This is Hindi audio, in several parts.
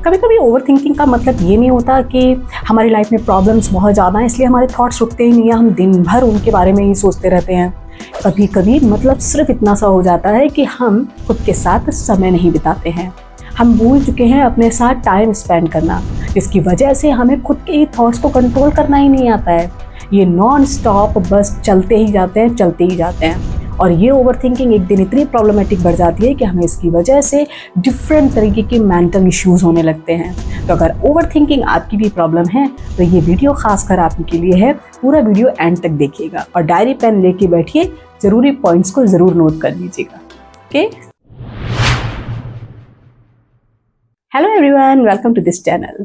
कभी कभी ओवर थिंकिंग का मतलब ये नहीं होता कि हमारी लाइफ में प्रॉब्लम्स बहुत ज़्यादा हैं इसलिए हमारे थॉट्स रुकते ही नहीं है, हम दिन भर उनके बारे में ही सोचते रहते हैं। कभी कभी मतलब सिर्फ इतना सा हो जाता है कि हम खुद के साथ समय नहीं बिताते हैं। हम भूल चुके हैं अपने साथ टाइम स्पेंड करना, जिसकी वजह से हमें खुद के ही थॉट्स को कंट्रोल करना ही नहीं आता है। ये नॉन स्टॉप बस चलते ही जाते हैं, चलते ही जाते हैं। और ये ओवर थिंकिंग एक दिन इतनी प्रॉब्लमेटिक बढ़ जाती है कि हमें इसकी वजह से डिफरेंट तरीके के मेंटल इश्यूज़ होने लगते हैं। तो अगर ओवर थिंकिंग आपकी भी प्रॉब्लम है तो ये वीडियो खासकर आपके लिए है। पूरा वीडियो एंड तक देखिएगा और डायरी पेन लेके बैठिए, ज़रूरी पॉइंट्स को ज़रूर नोट कर लीजिएगा। Okay, hello everyone, welcome to this channel.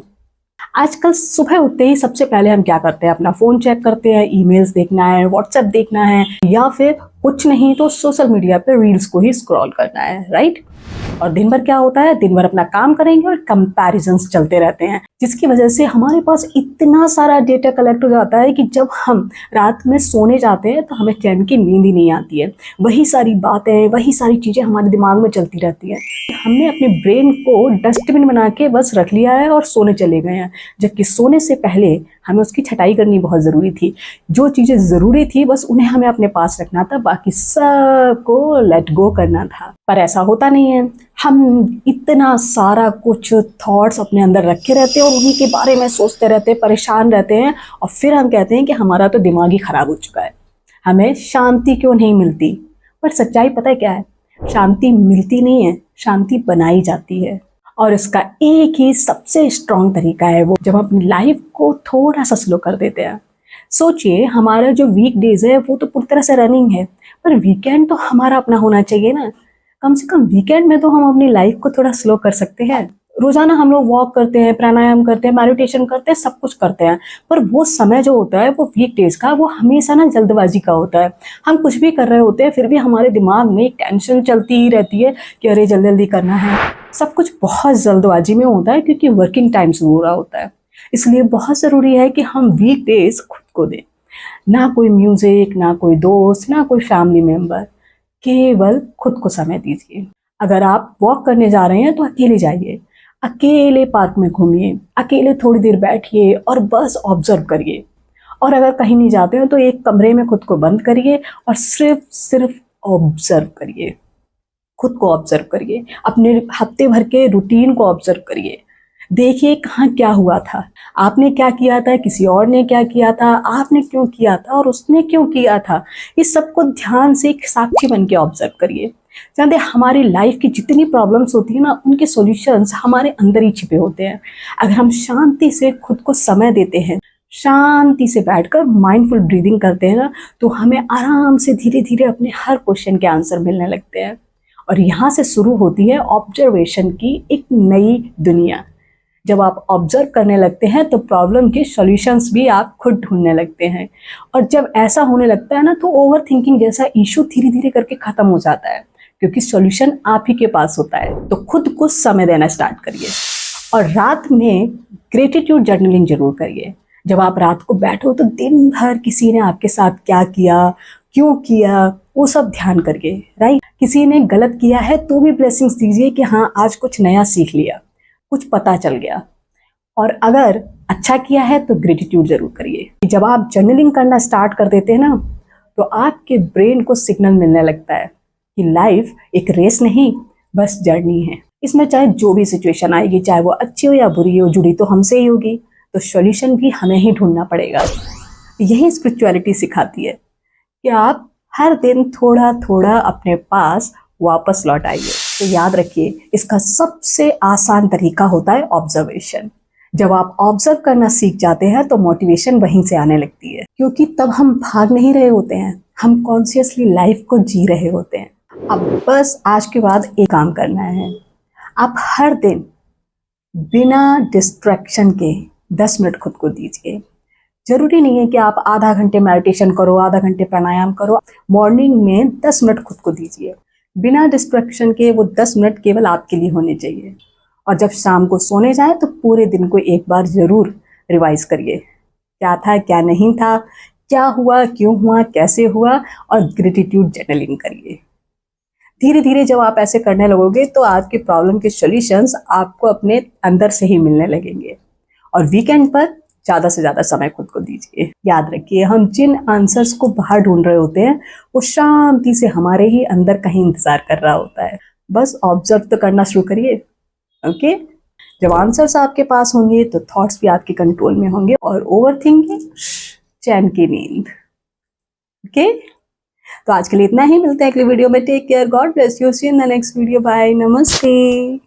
आजकल सुबह उठते ही सबसे पहले हम क्या करते हैं? अपना फ़ोन चेक करते हैं, ईमेल्स देखना है, व्हाट्सएप देखना है, या फिर कुछ नहीं तो सोशल मीडिया पे रील्स को ही स्क्रॉल करना है, राइट? और दिन भर क्या होता है? दिन भर अपना काम करेंगे और कंपैरिजंस चलते रहते हैं, जिसकी वजह से हमारे पास इतना सारा डेटा कलेक्ट हो जाता है कि जब हम रात में सोने जाते हैं तो हमें चैन की नींद ही नहीं आती है। वही सारी बातें, वही सारी चीज़ें हमारे दिमाग में चलती रहती हैं। हमने अपने ब्रेन को डस्टबिन बना के बस रख लिया है और सोने चले गए हैं, जबकि सोने से पहले हमें उसकी छटाई करनी बहुत ज़रूरी थी। जो चीज़ें ज़रूरी थी बस उन्हें हमें अपने पास रखना था, बाकी सब को लेट गो करना था। पर ऐसा होता नहीं है। हम इतना सारा कुछ थॉट्स अपने अंदर रखे रहते हैं और उन्हीं के बारे में सोचते रहते हैं, परेशान रहते हैं, और फिर हम कहते हैं कि हमारा तो दिमाग ही ख़राब हो चुका है, हमें शांति क्यों नहीं मिलती। पर सच्चाई पता है क्या है? शांति मिलती नहीं है, शांति बनाई जाती है। और इसका एक ही सबसे स्ट्रॉन्ग तरीका है, वो जब हम अपनी लाइफ को थोड़ा सा स्लो कर देते हैं। सोचिए, हमारा जो वीक डेज है वो तो पूरी तरह से रनिंग है, पर वीकेंड तो हमारा अपना होना चाहिए ना। कम से कम वीकेंड में तो हम अपनी लाइफ को थोड़ा स्लो कर सकते हैं। रोजाना हम लोग वॉक करते हैं, प्राणायाम करते हैं, मेडिटेशन करते हैं, सब कुछ करते हैं, पर वो समय जो होता है वो वीक डेज का, वो हमेशा ना जल्दबाजी का होता है। हम कुछ भी कर रहे होते हैं फिर भी हमारे दिमाग में एक टेंशन चलती ही रहती है कि अरे जल्दी जल्दी करना है। सब कुछ बहुत जल्दबाजी में होता है क्योंकि वर्किंग टाइम शुरू हो रहा होता है। इसलिए बहुत ज़रूरी है कि हम वीक डेज खुद को दें। ना कोई म्यूज़िक, ना कोई दोस्त, ना कोई फैमिली मेम्बर, केवल खुद को समय दीजिए। अगर आप वॉक करने जा रहे हैं तो अकेले जाइए, अकेले पार्क में घूमिए, अकेले थोड़ी देर बैठिए और बस ऑब्जर्व करिए। और अगर कहीं नहीं जाते हो तो एक कमरे में खुद को बंद करिए और सिर्फ ऑब्जर्व करिए। खुद को ऑब्जर्व करिए, अपने हफ्ते भर के रूटीन को ऑब्जर्व करिए। देखिए कहाँ क्या हुआ था, आपने क्या किया था, किसी और ने क्या किया था, आपने क्यों किया था और उसने क्यों किया था। इस सबको ध्यान से एक साक्षी बन के ऑब्जर्व करिए। जानते हैं, हमारी लाइफ की जितनी प्रॉब्लम्स होती है ना, उनके सॉल्यूशंस हमारे अंदर ही छिपे होते हैं। अगर हम शांति से खुद को समय देते हैं, शांति से बैठकर माइंडफुल ब्रीदिंग करते हैं ना, तो हमें आराम से धीरे धीरे अपने हर क्वेश्चन के आंसर मिलने लगते हैं। और यहाँ से शुरू होती है ऑब्जर्वेशन की एक नई दुनिया। जब आप ऑब्जर्व करने लगते हैं तो प्रॉब्लम के सॉल्यूशंस भी आप खुद ढूंढने लगते हैं। और जब ऐसा होने लगता है ना, तो ओवर थिंकिंग जैसा इशू धीरे धीरे करके ख़त्म हो जाता है, क्योंकि सॉल्यूशन आप ही के पास होता है। तो खुद को समय देना स्टार्ट करिए और रात में ग्रेटिट्यूड जर्नलिंग जरूर करिए। जब आप रात को बैठो तो दिन भर किसी ने आपके साथ क्या किया, क्यों किया, वो सब ध्यान करिए, राइट? किसी ने गलत किया है तो भी ब्लेसिंग्स दीजिए कि हाँ, आज कुछ नया सीख लिया, कुछ पता चल गया। और अगर अच्छा किया है तो ग्रेटिट्यूड जरूर करिए। जब आप जर्नलिंग करना स्टार्ट कर देते हैं ना, तो आपके ब्रेन को सिग्नल मिलने लगता है कि लाइफ एक रेस नहीं, बस जर्नी है। इसमें चाहे जो भी सिचुएशन आएगी, चाहे वो अच्छी हो या बुरी हो, जुड़ी तो हमसे ही होगी, तो सॉल्यूशन भी हमें ही ढूंढना पड़ेगा। यही स्पिरिचुअलिटी सिखाती है कि आप हर दिन थोड़ा थोड़ा अपने पास वापस लौट आइए। तो याद रखिए, इसका सबसे आसान तरीका होता है ऑब्जर्वेशन। जब आप ऑब्जर्व करना सीख जाते हैं तो मोटिवेशन वहीं से आने लगती है, क्योंकि तब हम भाग नहीं रहे होते हैं, हम कॉन्शियसली लाइफ को जी रहे होते हैं। अब बस आज के बाद एक काम करना है, आप हर दिन बिना डिस्ट्रैक्शन के 10 मिनट खुद को दीजिए। जरूरी नहीं है कि आप आधा घंटे मेडिटेशन करो, आधा घंटे प्राणायाम करो। मॉर्निंग में 10 मिनट खुद को दीजिए, बिना डिस्ट्रैक्शन के। वो 10 मिनट केवल आपके लिए होने चाहिए। और जब शाम को सोने जाए तो पूरे दिन को एक बार ज़रूर रिवाइज करिए, क्या था, क्या नहीं था, क्या हुआ, क्यों हुआ, कैसे हुआ, और ग्रेटिट्यूड जर्नलिंग करिए। धीरे धीरे जब आप ऐसे करने लगोगे तो आपकी प्रॉब्लम के सॉल्यूशंस आपको अपने अंदर से ही मिलने लगेंगे। और वीकेंड पर ज़्यादा से ज़्यादा समय खुद को दीजिए। याद रखिए, हम जिन आंसर्स को बाहर ढूंढ रहे होते हैं वो शांति से हमारे ही अंदर कहीं इंतजार कर रहा होता है। बस ऑब्जर्व तो करना शुरू करिए। ओके, जब आंसर्स आपके पास होंगे तो थॉट्स भी आपके कंट्रोल में होंगे और ओवर थिंकिंग, चैन की नींद। ओके, तो आज के लिए इतना ही। मिलते हैं अगले वीडियो में। Take care, God bless you, see in the next video, bye, नमस्ते।